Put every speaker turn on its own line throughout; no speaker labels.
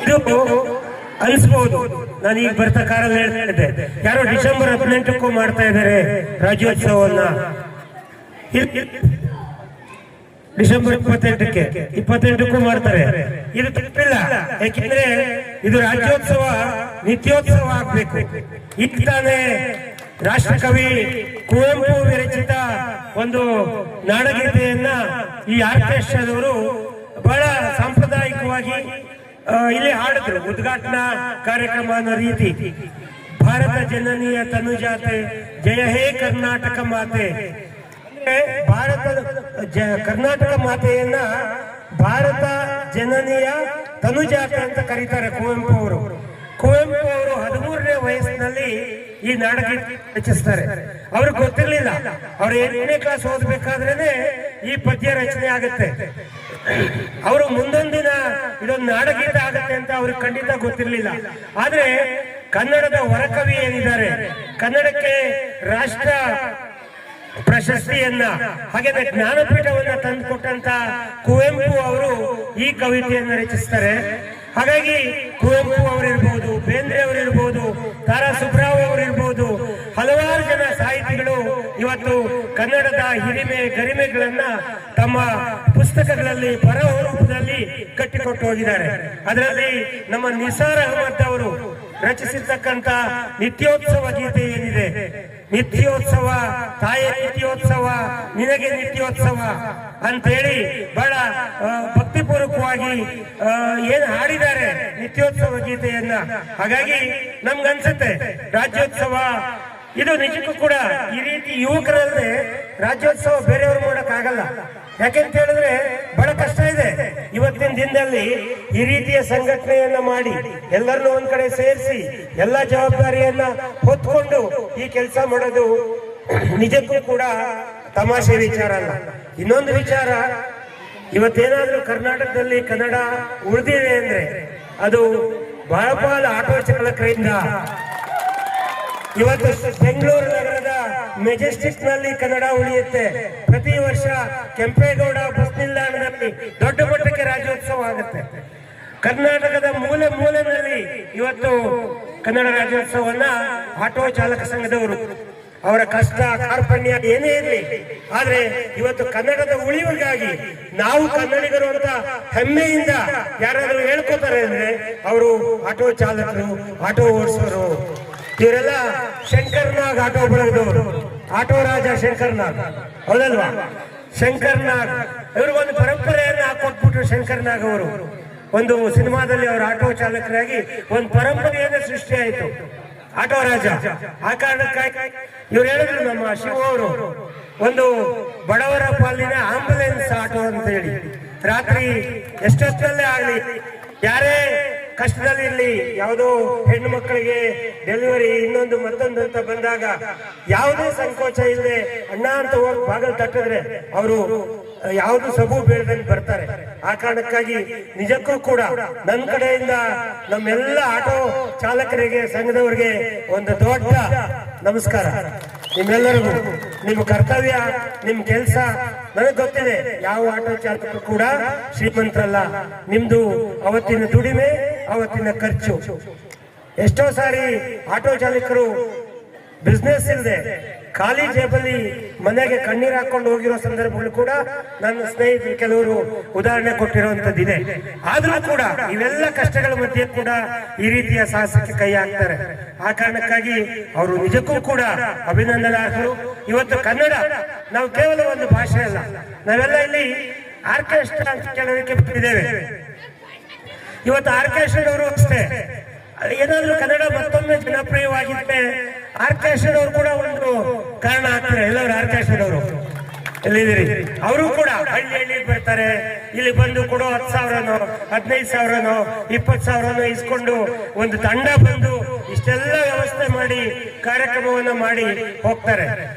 ಇದು ಅನಿಸ್ಬಹುದು. ನಾನು ಈಗ ಬರ್ತಾ ಕಾರಲ್ಲಿ ಹೇಳ್ತಾ ಇದ್ದೆ, ಯಾರೋ ಡಿಸೆಂಬರ್ 18ಕ್ಕೂ ಮಾಡ್ತಾ ಇದ್ದಾರೆ ರಾಜ್ಯೋತ್ಸವವನ್ನ. ಡಿಸೆಂಬರ್ 28ಕ್ಕೂ ಮಾಡ್ತಾರೆ. ಇದು ತಪ್ಪಿಲ್ಲ, ಯಾಕೆಂದ್ರೆ ಇದು ರಾಜ್ಯೋತ್ಸವ ನಿತ್ಯೋತ್ಸವ ಆಗ್ಬೇಕು. ಈಗ ತಾನೇ ರಾಷ್ಟ್ರಕವಿ ಕುವೆಂಪು ವಿರಚಿತ ಒಂದು ನಾಡಗೀತೆಯನ್ನ ಈ ಆರ್ಕೆಸ್ಟ್ರಾದವರು ಬಹಳ ಸಾಂಪ್ರದಾಯಿಕವಾಗಿ ಇಲ್ಲಿ ಹಾಡಿದ್ರು. ಉದ್ಘಾಟನಾ ಕಾರ್ಯಕ್ರಮ ಅನ್ನೋ ರೀತಿ, ಭಾರತ ಜನನೀಯ ತನುಜಾತೆ ಜಯ ಹೇ ಕರ್ನಾಟಕ ಮಾತೆ. ಭಾರತದ ಕರ್ನಾಟಕ ಮಾತೆಯನ್ನ ಭಾರತ ಜನನೀಯ ತನುಜಾತೆ ಅಂತ ಕರೀತಾರೆ ಕುವೆಂಪು ಅವರು. ಕುವೆಂಪು ಅವರು 13ನೇ ವಯಸ್ಸಿನಲ್ಲಿ ಈ ನಾಡಗೀತೆ ರಚಿಸ್ತಾರೆ. ಅವ್ರಿಗೆ ಗೊತ್ತಿರ್ಲಿಲ್ಲ, ಅವ್ರು 8ನೇ ಕ್ಲಾಸ್ ಓದ್ಬೇಕಾದ್ರೇನೆ ಈ ಪದ್ಯ ರಚನೆ ಆಗುತ್ತೆ. ಅವರು ಮುಂದೊಂದಿನ ಇದೊಂದು ನಾಡಗೀತೆ ಆಗುತ್ತೆ ಅಂತ ಅವ್ರಿಗೆ ಖಂಡಿತ ಗೊತ್ತಿರ್ಲಿಲ್ಲ. ಆದ್ರೆ ಕನ್ನಡದ ಹೊರಕವಿ ಏನಿದ್ದಾರೆ, ಕನ್ನಡಕ್ಕೆ ರಾಷ್ಟ್ರ ಪ್ರಶಸ್ತಿಯನ್ನ ಹಾಗೆ ಜ್ಞಾನಪೀಠವನ್ನ ತಂದುಕೊಟ್ಟಂತ ಕುವೆಂಪು ಅವರು ಈ ಕವಿತೆಯನ್ನ ರಚಿಸ್ತಾರೆ. ಹಾಗಾಗಿ ಕುವೆಂಪು ಅವರಿರ್ಬೋದು, ಬೇಂದ್ರೆ ಅವರಿರ್ಬೋದು, ತಾರಾ ಸುಬ್ರಾವ್ ಅವರಿರ್ಬೋದು, ಹಲವಾರು ಜನ ಸಾಹಿತಿಗಳು ಇವತ್ತು ಕನ್ನಡದ ಹಿರಿಮೆ ಗರಿಮೆಗಳನ್ನ ತಮ್ಮ ಪುಸ್ತಕಗಳಲ್ಲಿ ರೂಪದಲ್ಲಿ ಕಟ್ಟಿಕೊಟ್ಟು ಹೋಗಿದ್ದಾರೆ. ಅದರಲ್ಲಿ ನಮ್ಮ ನಿಸಾರ್ ಅಹಮದ್ ಅವರು ರಚಿಸಿರ್ತಕ್ಕಂಥ ನಿತ್ಯೋತ್ಸವ ಗೀತೆ ಏನಿದೆ, ನಿತ್ಯೋತ್ಸವ ತಾಯೇ ನಿತ್ಯೋತ್ಸವ ನಿನಗೆ ನಿತ್ಯೋತ್ಸವ ಅಂತೇಳಿ ಬಹಳ ಭಕ್ತಿಪೂರ್ವಕವಾಗಿ ಏನು ಹಾಡಿದ್ದಾರೆ ನಿತ್ಯೋತ್ಸವ ಗೀತೆಯನ್ನ. ಹಾಗಾಗಿ ನಮ್ಗನ್ಸುತ್ತೆ ರಾಜ್ಯೋತ್ಸವ ಇದು ನಿಜಕ್ಕೂ ಕೂಡ ಈ ರೀತಿ ಯುವಕರಲ್ಲದೆ ರಾಜ್ಯೋತ್ಸವ ಬೇರೆಯವರು ಮಾಡಕ್ ಆಗಲ್ಲ. ಯಾಕೆಂತ ಹೇಳಿದ್ರೆ ಬಹಳ ಕಷ್ಟ ಇದೆ. ಇವತ್ತಿನ ದಿನದಲ್ಲಿ ಈ ರೀತಿಯ ಸಂಘಟನೆಯನ್ನ ಮಾಡಿ ಎಲ್ಲರನ್ನೂ ಒಂದ್ ಕಡೆ ಸೇರಿಸಿ ಎಲ್ಲಾ ಜವಾಬ್ದಾರಿಯನ್ನ ಹೊತ್ಕೊಂಡು ಈ ಕೆಲಸ ಮಾಡೋದು ನಿಜಕ್ಕೂ ಕೂಡ ತಮಾಷೆ ವಿಚಾರ ಅಲ್ಲ. ಇನ್ನೊಂದು ವಿಚಾರ, ಇವತ್ತೇನಾದ್ರೂ ಕರ್ನಾಟಕದಲ್ಲಿ ಕನ್ನಡ ಉಳಿದಿದೆ ಅಂದ್ರೆ ಅದು ಬಹಳ ಆಟೋ ಚಾಲಕರಿಂದ. ಇವತ್ತು ಬೆಂಗಳೂರು ನಗರದ ಮೆಜೆಸ್ಟಿಕ್ ನಲ್ಲಿ ಕನ್ನಡ ಉಳಿಯುತ್ತೆ. ಪ್ರತಿ ವರ್ಷ ಕೆಂಪೇಗೌಡ ಬಸ್ ನಿಲ್ದಾಣದಲ್ಲಿ ದೊಡ್ಡ ಮಟ್ಟಕ್ಕೆ ರಾಜ್ಯೋತ್ಸವ ಆಗುತ್ತೆ. ಕರ್ನಾಟಕದ ಮೂಲೆ ಮೂಲೆಯಲ್ಲಿ ಇವತ್ತು ಕನ್ನಡ ರಾಜ್ಯೋತ್ಸವವನ್ನ ಆಟೋ ಚಾಲಕ ಸಂಘದವರು ಅವರ ಕಷ್ಟ ಕಾರ್ಪಣ್ಯ ಏನೇ ಇರಲಿ, ಆದ್ರೆ ಇವತ್ತು ಕನ್ನಡದ ಉಳಿವಿಗಾಗಿ ನಾವು ಕನ್ನಡಿಗರು ಅಂತ ಹೆಮ್ಮೆಯಿಂದ ಯಾರಾದ್ರೂ ಹೇಳ್ಕೊತಾರೆ ಅಂದ್ರೆ ಅವರು ಆಟೋ ಚಾಲಕರು, ಆಟೋ ಓಡಿಸೋರು. ಇವರೆಲ್ಲ ಶಂಕರ್ನಾಗ್ ಆಟೋ ಬೆಳೆದವರು, ಆಟೋ ರಾಜ ಶಂಕರ್ನಾಗ್, ಹೌದಲ್ವಾ? ಶಂಕರ್ನಾಗ್ ಇವ್ರಿಗೊಂದು ಪರಂಪರೆಯನ್ನ ಹಾಕೊಟ್ಬಿಟ್ರು. ಶಂಕರ್ನಾಗ್ ಅವರು ಒಂದು ಸಿನಿಮಾದಲ್ಲಿ ಅವರು ಆಟೋ ಚಾಲಕರಾಗಿ ಒಂದು ಪರಂಪರೆಯನ್ನ ಸೃಷ್ಟಿ ಆಯಿತು, ಆಟೋ ರಾಜ. ಆ ಕಾರಣಕ್ಕಾಗಿ ಇವ್ರು ಹೇಳಿದ್ರು, ನಮ್ಮ ಶಿವ ಅವರು ಒಂದು ಬಡವರ ಪಾಲಿನ ಆಂಬುಲೆನ್ಸ್ ಆಟೋ ಅಂತ ಹೇಳಿ, ರಾತ್ರಿ ಎಷ್ಟೊತ್ತಲ್ಲೇ ಆಗ್ಲಿ ಯಾರೇ ಕಷ್ಟದಲ್ಲಿರ್ಲಿ, ಯಾವುದೋ ಹೆಣ್ಣು ಮಕ್ಕಳಿಗೆ ಡೆಲಿವರಿ ಇನ್ನೊಂದು ಮತ್ತೊಂದು ಅಂತ ಬಂದಾಗ ಯಾವುದೇ ಸಂಕೋಚ ಇಲ್ಲದೆ ಅಣ್ಣ ಅಂತ ಹೋಗಿ ಬಾಗಿಲು ತಟ್ಟಿದ್ರೆ ಅವರು ಯಾವುದು ಸಬು ಬೇಡದಂಗೆ ಬರ್ತಾರೆ. ಆ ಕಾರಣಕ್ಕಾಗಿ ನಿಜಕ್ಕೂ ಕೂಡ ನನ್ನ ಕಡೆಯಿಂದ ನಮ್ಮೆಲ್ಲ ಆಟೋ ಚಾಲಕರಿಗೆ ಸಂಘದವರಿಗೆ ಒಂದು ದೊಡ್ಡ ನಮಸ್ಕಾರ. ನಿಮ್ಮೆಲ್ಲರಿಗೂ ನಿಮ್ಮ ಕರ್ತವ್ಯ, ನಿಮ್ ಕೆಲಸ ನನಗೆ ಗೊತ್ತಿದೆ. ಯಾವ ಆಟೋ ಚಾಲಕರು ಕೂಡ ಶ್ರೀಮಂತರಲ್ಲ. ನಿಮ್ದು ಅವತ್ತಿನ ದುಡಿಮೆ, ಅವತ್ತಿನ ಖರ್ಚು. ಎಷ್ಟೋ ಸಾರಿ ಆಟೋ ಚಾಲಕರು ಬಿಸ್ನೆಸ್ ಇಲ್ಲದೆ ಖಾಲಿ ಜೇಬಲ್ಲಿ ಮನೆಗೆ ಕಣ್ಣೀರು ಹಾಕೊಂಡು ಹೋಗಿರೋ ಸಂದರ್ಭಗಳು ಕೂಡ ನನ್ನ ಸ್ನೇಹಿತರು ಕೆಲವರು ಉದಾಹರಣೆ ಕೊಟ್ಟಿರುವಂತದ್ದಿದೆ. ಆದ್ರೂ ಕೂಡ ಇವೆಲ್ಲ ಕಷ್ಟಗಳ ಮಧ್ಯೆ ಕೂಡ ಈ ರೀತಿಯ ಸಾಹಸಕ್ಕೆ ಕೈ ಹಾಕ್ತಾರೆ. ಆ ಕಾರಣಕ್ಕಾಗಿ ಅವರು ನಿಜಕ್ಕೂ ಕೂಡ ಅಭಿನಂದನಾರ್ಹರು. ಇವತ್ತು ಕನ್ನಡ ನಾವು ಕೇವಲ ಒಂದು ಭಾಷೆ ಅಲ್ಲ, ನಾವೆಲ್ಲ ಇಲ್ಲಿ ಆರ್ಕೆಸ್ಟ್ರಾ ಅಂತ ಕೇಳೋದಕ್ಕೆ ಬಿಟ್ಟಿದ್ದೇವೆ. ಇವತ್ತು ಆರ್ಕೆಸ್ಟ್ರಾದವರು ಅಷ್ಟೇ, ಏನಾದ್ರೂ ಕನ್ನಡ ಮತ್ತೊಮ್ಮೆ ಜನಪ್ರಿಯವಾಗಿದ್ದರೆ ಆರ್ಕೆಸ್ಟ್ರಾದವರು ಕೂಡ ಒಂದು ಕಾರಣ ಆಗ್ತಾರೆ. ಎಲ್ಲರೂ ಆರ್ಕೆಸ್ಟ್ರಾದವರು ಎಲ್ಲಿದ್ದೀರಿ? ಅವರು ಕೂಡ ಹಳ್ಳಿಗೆ ಬರ್ತಾರೆ, ಇಲ್ಲಿ ಬಂದು ಕೊಡೋ 10,000ನೋ 15,000ನೋ 20,000ನೋ ಇಸ್ಕೊಂಡು ಒಂದು ತಂಡ ಬಂದು ಇಷ್ಟೆಲ್ಲ ವ್ಯವಸ್ಥೆ ಮಾಡಿ ಕಾರ್ಯಕ್ರಮವನ್ನ ಮಾಡಿ ಹೋಗ್ತಾರೆ.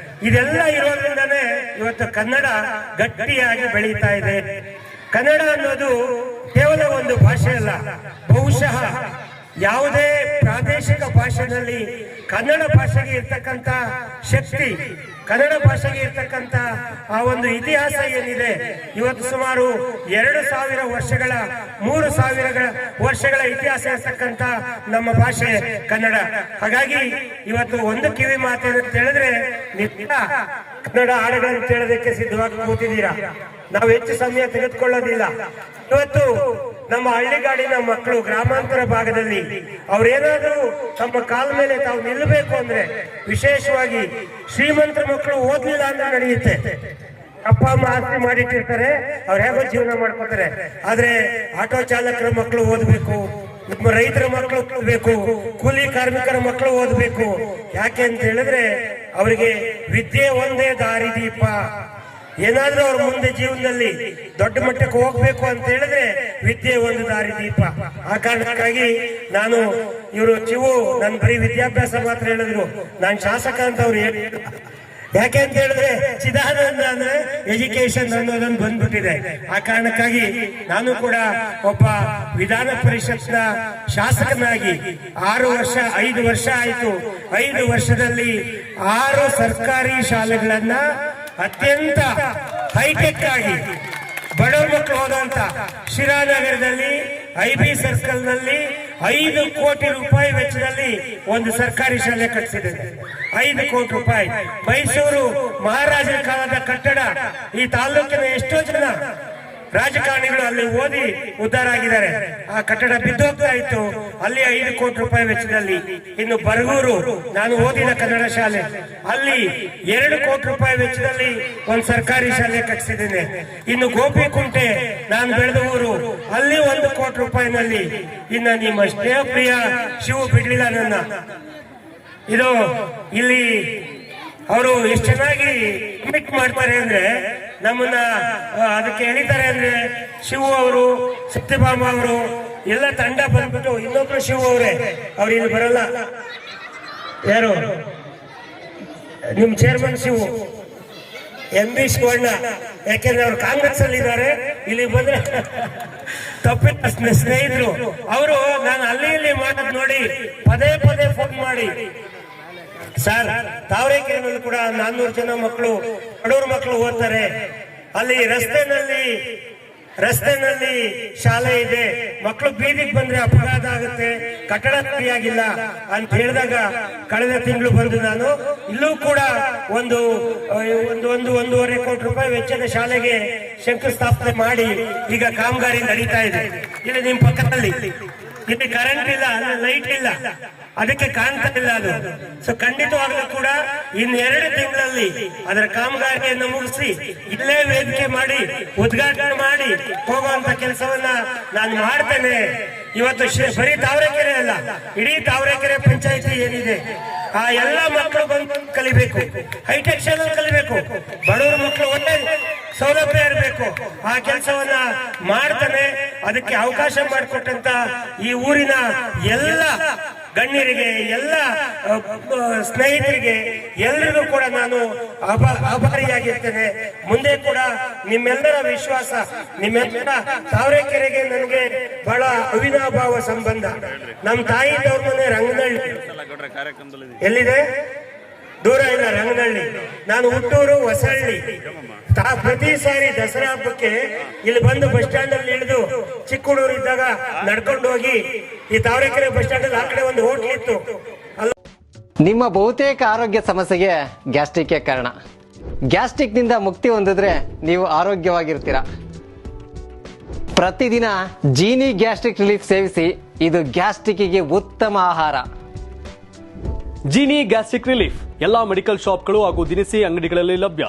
ಇದೆಲ್ಲ ಇರೋದ್ರಿಂದಾನೇ ಇವತ್ತು ಕನ್ನಡ ಗಟ್ಟಿಯಾಗಿ ಬೆಳೀತಾ ಇದೆ. ಕನ್ನಡ ಅನ್ನೋದು ಕೇವಲ ಒಂದು ಭಾಷೆ ಅಲ್ಲ, ಬಹುಶಃ ಯಾವುದೇ ಪ್ರಾದೇಶಿಕ ಭಾಷೆಯಲ್ಲಿ ಕನ್ನಡ ಭಾಷೆಗೆ ಇರ್ತಕ್ಕಂಥ ಶಕ್ತಿ, ಕನ್ನಡ ಭಾಷೆಗೆ ಇರ್ತಕ್ಕಂಥ ಆ ಒಂದು ಇತಿಹಾಸ ಏನಿದೆ, ಇವತ್ತು ಸುಮಾರು 2000 ವರ್ಷಗಳ 3000 ವರ್ಷಗಳ ಇತಿಹಾಸ ಇರ್ತಕ್ಕಂಥ ನಮ್ಮ ಭಾಷೆ ಕನ್ನಡ. ಹಾಗಾಗಿ ಇವತ್ತು ಒಂದು ಕಿವಿ ಮಾತೇನು ಅಂತ ಹೇಳಿದ್ರೆ, ನಿತ್ಯ ಕನ್ನಡ ಹಾಡುಗಳನ್ನು ಕೇಳೋದಕ್ಕೆ ಸಿದ್ಧವಾಗಿ ಕೂತಿದ್ದೀರಾ. ನಾವು ಹೆಚ್ಚು ಸಮಯ ತೆಗೆದುಕೊಳ್ಳೋದಿಲ್ಲ. ಇವತ್ತು ನಮ್ಮ ಹಳ್ಳಿಗಾಡಿನ ಮಕ್ಕಳು ಗ್ರಾಮಾಂತರ ಭಾಗದಲ್ಲಿ ಅವ್ರೇನಾದ್ರೂ ತಮ್ಮ ಕಾಲ ಮೇಲೆ ತಾವು ನಿಲ್ಲಬೇಕು ಅಂದ್ರೆ, ವಿಶೇಷವಾಗಿ ಶ್ರೀಮಂತರ ಮಕ್ಕಳು ಓದ್ಲಿಲ್ಲ ಅಂದ್ರೆ ನಡೆಯುತ್ತೆ. ಅಪ್ಪ ಅಮ್ಮ ಆಸ್ತಿ ಮಾಡಿಟ್ಟಿರ್ತಾರೆ, ಅವ್ರು ಹೇಗೋ ಜೀವನ ಮಾಡ್ಕೊತಾರೆ. ಆದ್ರೆ ಆಟೋ ಚಾಲಕರ ಮಕ್ಕಳು ಓದ್ಬೇಕು, ನಮ್ಮ ರೈತರ ಮಕ್ಕಳು ಓದ್ಬೇಕು, ಕೂಲಿ ಕಾರ್ಮಿಕರ ಮಕ್ಕಳು ಓದ್ಬೇಕು. ಯಾಕೆ ಅಂತ ಹೇಳಿದ್ರೆ ಅವರಿಗೆ ವಿದ್ಯೆ ಒಂದೇ ದಾರಿದೀಪ. ಏನಾದ್ರೂ ಅವ್ರ ಮುಂದೆ ಜೀವನದಲ್ಲಿ ದೊಡ್ಡ ಮಟ್ಟಕ್ಕೆ ಹೋಗ್ಬೇಕು ಅಂತ ಹೇಳಿದ್ರೆ ವಿದ್ಯೆ ಒಂದು ದಾರಿದೀಪ. ಆ ಕಾರಣಕ್ಕಾಗಿ ನಾನು ಇವರು ನನ್ನ ಬರೀ ವಿದ್ಯಾಭ್ಯಾಸ ಮಾತ್ರ ಹೇಳಿದ್ರು, ನಾನು ಶಾಸಕ ಅಂತ ಅವ್ರು ಹೇಳಿದ್ರು. ಯಾಕೆ ಅಂತ ಹೇಳಿದ್ರೆ ಚಿದಾನಂದ ಅಂದ್ರೆ ಎಜುಕೇಶನ್ ಅನ್ನೋದನ್ನು ಬಂದ್ಬಿಟ್ಟಿದೆ. ಆ ಕಾರಣಕ್ಕಾಗಿ ನಾನು ಕೂಡ ಒಬ್ಬ ವಿಧಾನ ಪರಿಷತ್ನ ಶಾಸಕನಾಗಿ 5 ವರ್ಷ ಆಯ್ತು. 5 ವರ್ಷದಲ್ಲಿ 6 ಸರ್ಕಾರಿ ಶಾಲೆಗಳನ್ನ ಅತ್ಯಂತ ಹೈಟೆಕ್ ಆಗಿ ಬಡವ ಮಕ್ಕಳು ಹೋದಂತ ಶಿರಾನಗರದಲ್ಲಿ IB ಸರ್ಕಲ್ ನಲ್ಲಿ 5 ಕೋಟಿ ರೂಪಾಯಿ ವೆಚ್ಚದಲ್ಲಿ ಒಂದು ಸರ್ಕಾರಿ ಶಾಲೆ ಕಟ್ಟಿಸಿದೆ. 5 ಕೋಟಿ ರೂಪಾಯಿ. ಮೈಸೂರು ಮಹಾರಾಜರ ಕಾಲದ ಕಟ್ಟಡ, ಈ ತಾಲೂಕಿನ ಎಷ್ಟೋ ಜನ ರಾಜಕಾರಣಿಗಳು ಅಲ್ಲಿ ಓದಿ ಉದ್ಧಾರ ಆಗಿದ್ದಾರೆ. ಆ ಕಟ್ಟಡ ಬಿದ್ದೋಗ್ತಾ ಇತ್ತು, ಅಲ್ಲಿ 5 ಕೋಟಿ ರೂಪಾಯಿ ವೆಚ್ಚದಲ್ಲಿ. ಇನ್ನು ಬರಗೂರು, ನಾನು ಓದಿದ ಕನ್ನಡ ಶಾಲೆ, ಅಲ್ಲಿ 2 ಕೋಟಿ ರೂಪಾಯಿ ವೆಚ್ಚದಲ್ಲಿ ಒಂದು ಸರ್ಕಾರಿ ಶಾಲೆ ಕಟ್ಟಿಸಿದ್ದೇನೆ. ಇನ್ನು ಗೋಪಿಕುಂಟೆ, ನಾನು ಬೆಳೆದ ಊರು, ಅಲ್ಲಿ 1 ಕೋಟಿ ರೂಪಾಯಿನಲ್ಲಿ. ಇನ್ನು ನಿಮ್ಮ ಸ್ನೇಹಪ್ರಿಯ ಶಿವು ಬಿಡ್ಲಿಲ್ಲ ನನ್ನ. ಇದು ಇಲ್ಲಿ ಅವರು ಎಷ್ಟು ಚೆನ್ನಾಗಿ ಕಮಿಟ್ ಮಾಡ್ತಾರೆ ಅಂದ್ರೆ, ನಮ್ಮನ್ನ ಅದಕ್ಕೆ ಎಳಿತಾರೆ ಅಂದ್ರೆ, ಶಿವು ಅವರು, ಸತ್ಯಭಾಮ ಅವರು ಎಲ್ಲ ತಂಡ ಬಂದ್ಬಿಟ್ಟು, ಇನ್ನೊಬ್ರು ಶಿವು ಅವರೇ, ಅವ್ರು ಇಲ್ಲಿ ಬರಲ್ಲ. ಯಾರು ನಿಮ್ ಚೇರ್ಮನ್ ಶಿವು, MB ಶಿವಣ್ಣ, ಯಾಕೆಂದ್ರೆ ಅವ್ರು ಕಾಂಗ್ರೆಸ್ ಅಲ್ಲಿ ಇದ್ದಾರೆ, ಇಲ್ಲಿ ಬಂದ್ರೆ ತಪ್ಪಿನ ಸ್ನೇಹಿತರು ಅವರು. ನಾನು ಅಲ್ಲಿ ಇಲ್ಲಿ ಮಾಡೋದು ನೋಡಿ ಪದೇ ಪದೇ ಫೋನ್ ಮಾಡಿ, ಸರ್ ತಾವರೆಕೆರೆನಲ್ಲಿ ಕೂಡ 400 ಜನ ಮಕ್ಕಳು, ಬಡವ್ರ ಮಕ್ಕಳು ಓದ್ತಾರೆ, ಅಲ್ಲಿ ರಸ್ತೆನಲ್ಲಿ ಶಾಲೆ ಇದೆ, ಮಕ್ಕಳು ಬೀದಿಗೆ ಬಂದ್ರೆ ಅಪಘಾತ ಆಗುತ್ತೆ, ಕಟ್ಟಡ ಸರಿಯಾಗಿಲ್ಲ ಅಂತ ಹೇಳಿದಾಗ ಕಳೆದ ತಿಂಗಳು ಬಂದು ನಾನು ಇಲ್ಲೂ ಕೂಡ ಒಂದೂವರೆ ಕೋಟಿ ರೂಪಾಯಿ ವೆಚ್ಚದ ಶಾಲೆಗೆ ಶಂಕುಸ್ಥಾಪನೆ ಮಾಡಿ ಈಗ ಕಾಮಗಾರಿ ನಡೀತಾ ಇದೆ. ಇಲ್ಲಿ ನಿಮ್ ಪಕ್ಕದಲ್ಲಿ ಇಲ್ಲಿ ಕರೆಂಟ್ ಇಲ್ಲ, ಲೈಟ್ ಇಲ್ಲ, ಅದಕ್ಕೆ ಕಾಣ್ತಾ ಇಲ್ಲ ಅದು. ಸೊ ಖಂಡಿತವಾಗ್ಲೂ ಕೂಡ ಇನ್ನು 2 ತಿಂಗಳಲ್ಲಿ ಅದರ ಕಾಮಗಾರಿಯನ್ನು ಮುಗಿಸಿ ಇಲ್ಲೇ ವೇದಿಕೆ ಮಾಡಿ ಉದ್ಘಾಟನೆ ಮಾಡಿ ಹೋಗುವಂತ ಕೆಲಸವನ್ನ ನಾನು ಮಾಡ್ತೇನೆ. ಇವತ್ತು ಬರೀ ತಾವರೆಕೆರೆ ಅಲ್ಲ, ಇಡೀ ತಾವರೆಕೆರೆ ಪಂಚಾಯಿತಿ ಏನಿದೆ, ಆ ಎಲ್ಲ ಮಕ್ಕಳು ಬಂದು ಕಲಿಬೇಕು, ಹೈಟೆಕ್ ಶಾಲೆ ಕಲಿಬೇಕು, ಬಡವರ ಮಕ್ಕಳು ಒಳ್ಳೆ ಸೌಲಭ್ಯ ಇರಬೇಕು. ಆ ಕೆಲಸವನ್ನ ಮಾಡ್ತಾನೆ. ಅದಕ್ಕೆ ಅವಕಾಶ ಮಾಡಿಕೊಟ್ಟಂತ ಈ ಊರಿನ ಎಲ್ಲ ಗಣ್ಯರಿಗೆ, ಎಲ್ಲ ಸ್ನೇಹಿತರಿಗೆ, ಎಲ್ಲರಿಗೂ ಕೂಡ ನಾನು ಆಭಾರಿಯಾಗಿರ್ತೇನೆ. ಮುಂದೆ ಕೂಡ ನಿಮ್ಮೆಲ್ಲರ ವಿಶ್ವಾಸ, ನಿಮ್ಮೆಲ್ಲರ ತಾವರೆಕೆರೆಗೆ ನನಗೆ ಬಹಳ ಅವಿನಾಭಾವ ಸಂಬಂಧ. ನಮ್ಮ ತಾಯಿ ತವ್ರ ಮನೆ ರಂಗನಹಳ್ಳಿ ಎಲ್ಲಿದೆ, ದೂರ ಇಲ್ಲ, ರಂಗನಹಳ್ಳಿ. ನಾನು ಹುಟ್ಟೂರು ಹೊಸಹಳ್ಳಿ. ಪ್ರತಿ ಸಾರಿ ದಸರಾ ಹಬ್ಬಕ್ಕೆ ಇಲ್ಲಿ ಬಂದು ಬಸ್ ಸ್ಟ್ಯಾಂಡ್ ಅಲ್ಲಿ ಇಳಿದು, ಚಿಕ್ಕ ಹುಡುಗರು ಇದ್ದಾಗ ನಡ್ಕೊಂಡು ಹೋಗಿ ಈ ತಾವರೆಕೆರೆ ಬಸ್ ಸ್ಟ್ಯಾಂಡ್ ಅಲ್ಲಿ ಆ ಕಡೆ ಒಂದು ಹೋಟ್ಲ್ ಇತ್ತು.
ನಿಮ್ಮ ಬಹುತೇಕ ಆರೋಗ್ಯ ಸಮಸ್ಯೆಗೆ ಗ್ಯಾಸ್ಟ್ರಿಕ್ ಕಾರಣ. ಗ್ಯಾಸ್ಟ್ರಿಕ್ ನಿಂದ ಮುಕ್ತಿ ಹೊಂದಿದ್ರೆ ನೀವು ಆರೋಗ್ಯವಾಗಿರ್ತೀರಾ. ಪ್ರತಿದಿನ ಜೀನಿ ಗ್ಯಾಸ್ಟ್ರಿಕ್ ರಿಲೀಫ್ ಸೇವಿಸಿ, ಇದು ಗ್ಯಾಸ್ಟ್ರಿಕ್ಗೆ ಉತ್ತಮ ಆಹಾರ.
ಜೀನಿ ಗ್ಯಾಸ್ಟ್ರಿಕ್ ರಿಲೀಫ್ ಎಲ್ಲಾ ಮೆಡಿಕಲ್ ಶಾಪ್ಗಳು ಹಾಗೂ ದಿನಸಿ ಅಂಗಡಿಗಳಲ್ಲಿ ಲಭ್ಯ.